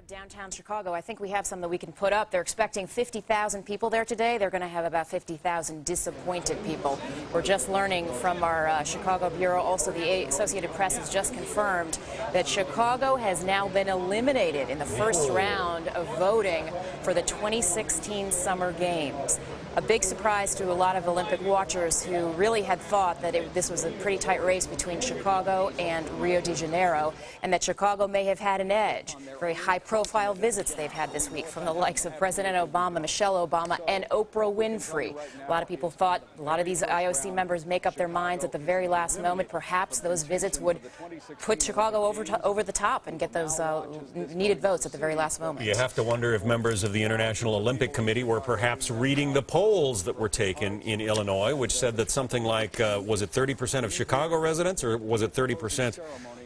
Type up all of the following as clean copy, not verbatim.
Downtown Chicago. I think we have some that we can put up. They're expecting 50,000 people there today. They're going to have about 50,000 disappointed people. We're just learning from our Chicago Bureau. Also, the Associated Press has just confirmed that Chicago has now been eliminated in the first round of voting for the 2016 Summer Games. A big surprise to a lot of Olympic watchers who really had thought that this was a pretty tight race between Chicago and Rio de Janeiro, and that Chicago may have had an edge. Very high-profile visits they've had this week from the likes of President Obama, Michelle Obama, and Oprah Winfrey. A lot of people thought a lot of these IOC members make up their minds at the very last moment. Perhaps those visits would put Chicago over the top and get those needed votes at the very last moment. You have to wonder if members of the International Olympic Committee were perhaps reading the polls that were taken in Illinois, which said that something like, was it 30% of Chicago residents, or was it 30%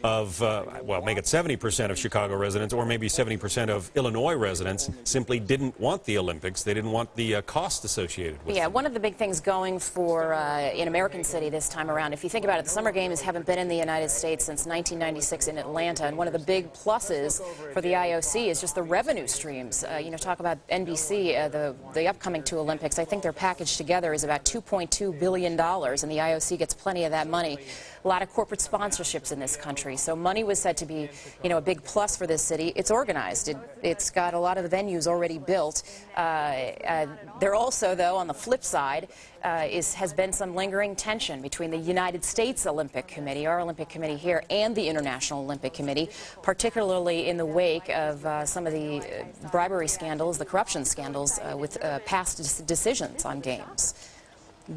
of, well, make it 70% of Chicago residents, or maybe 70% of Illinois residents simply didn't want the Olympics. They didn't want the cost associated with them. One of the big things going for in American City this time around, if you think about it, the Summer Games haven't been in the United States since 1996 in Atlanta, and one of the big pluses for the IOC is just the revenue streams. You know, talk about NBC, the upcoming two Olympics. I think their package together is about $2.2 billion, and the IOC gets plenty of that money. A lot of corporate sponsorships in this country, so money was said to be, you know, a big plus for this city. It's organized. It's got a lot of the venues already built. There also, though, on the flip side, has been some lingering tension between the United States Olympic Committee, our Olympic Committee here, and the International Olympic Committee, particularly in the wake of some of the bribery scandals, the corruption scandals with past decisions on games.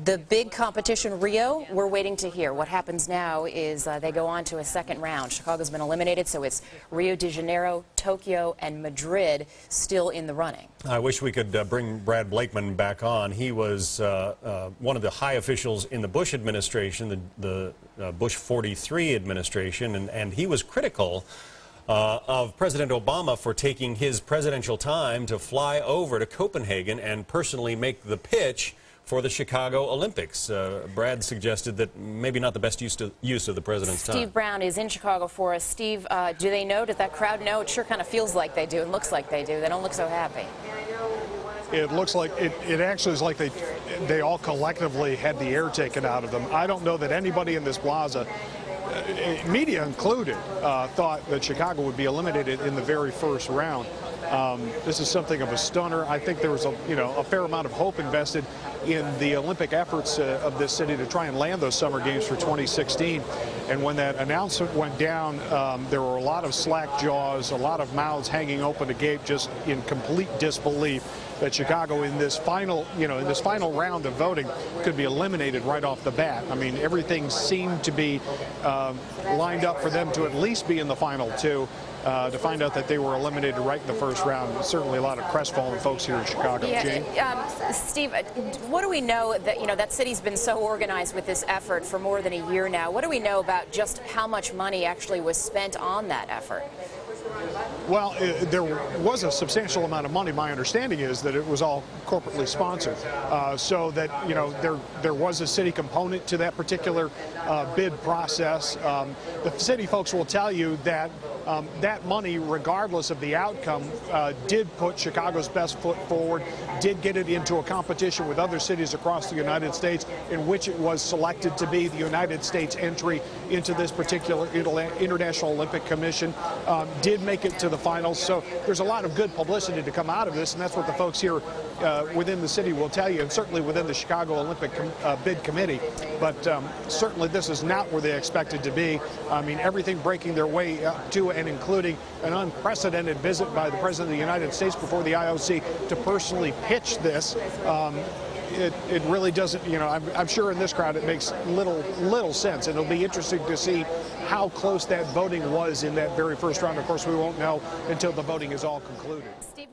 The big competition, Rio, we're waiting to hear. What happens now is they go on to a second round. Chicago's been eliminated, so it's Rio de Janeiro, Tokyo, and Madrid still in the running. I wish we could bring Brad Blakeman back on. He was one of the high officials in the Bush administration, the Bush 43 administration, and he was critical of President Obama for taking his presidential time to fly over to Copenhagen and personally make the pitch for the Chicago Olympics. Brad suggested that maybe not the best use of the president's time. Steve Brown is in Chicago for us. Steve, do they know? Does that crowd know? It sure kind of feels like they do and looks like they do. They don't look so happy. It looks like it actually is like they all collectively had the air taken out of them. I don't know that anybody in this plaza, media included, thought that Chicago would be eliminated in the very first round. This is something of a stunner. I think there was a fair amount of hope invested in the Olympic efforts of this city to try and land those Summer Games for 2016. And when that announcement went down, there were a lot of slack jaws, a lot of mouths hanging open agape, just in complete disbelief that Chicago in this final round of voting could be eliminated right off the bat. I mean, everything seemed to be lined up for them to at least be in the final two. To find out that they were eliminated right in the first round. Certainly a lot of crestfallen folks here in Chicago. Jane? Steve, what do we know that, that city's been so organized with this effort for more than a year now? What do we know about just how much money actually was spent on that effort? Well, there was a substantial amount of money. My understanding is that it was all corporately sponsored, so that there was a city component to that particular bid process. The city folks will tell you that that money, regardless of the outcome, did put Chicago's best foot forward, did get it into a competition with other cities across the United States, in which it was selected to be the United States entry into this particular International Olympic Commission, did make it to the finals. So there's a lot of good publicity to come out of this, and that's what the folks here within the city will tell you, and certainly within the Chicago Olympic bid committee. But certainly this is not where they expected to be. I mean, everything breaking their way up to and including an unprecedented visit by the President of the United States before the IOC to personally pitch this. It really doesn't, I'm sure in this crowd it makes little sense, and it'll be interesting to see how close that voting was in that very first round. Of course, we won't know until the voting is all concluded. Steve,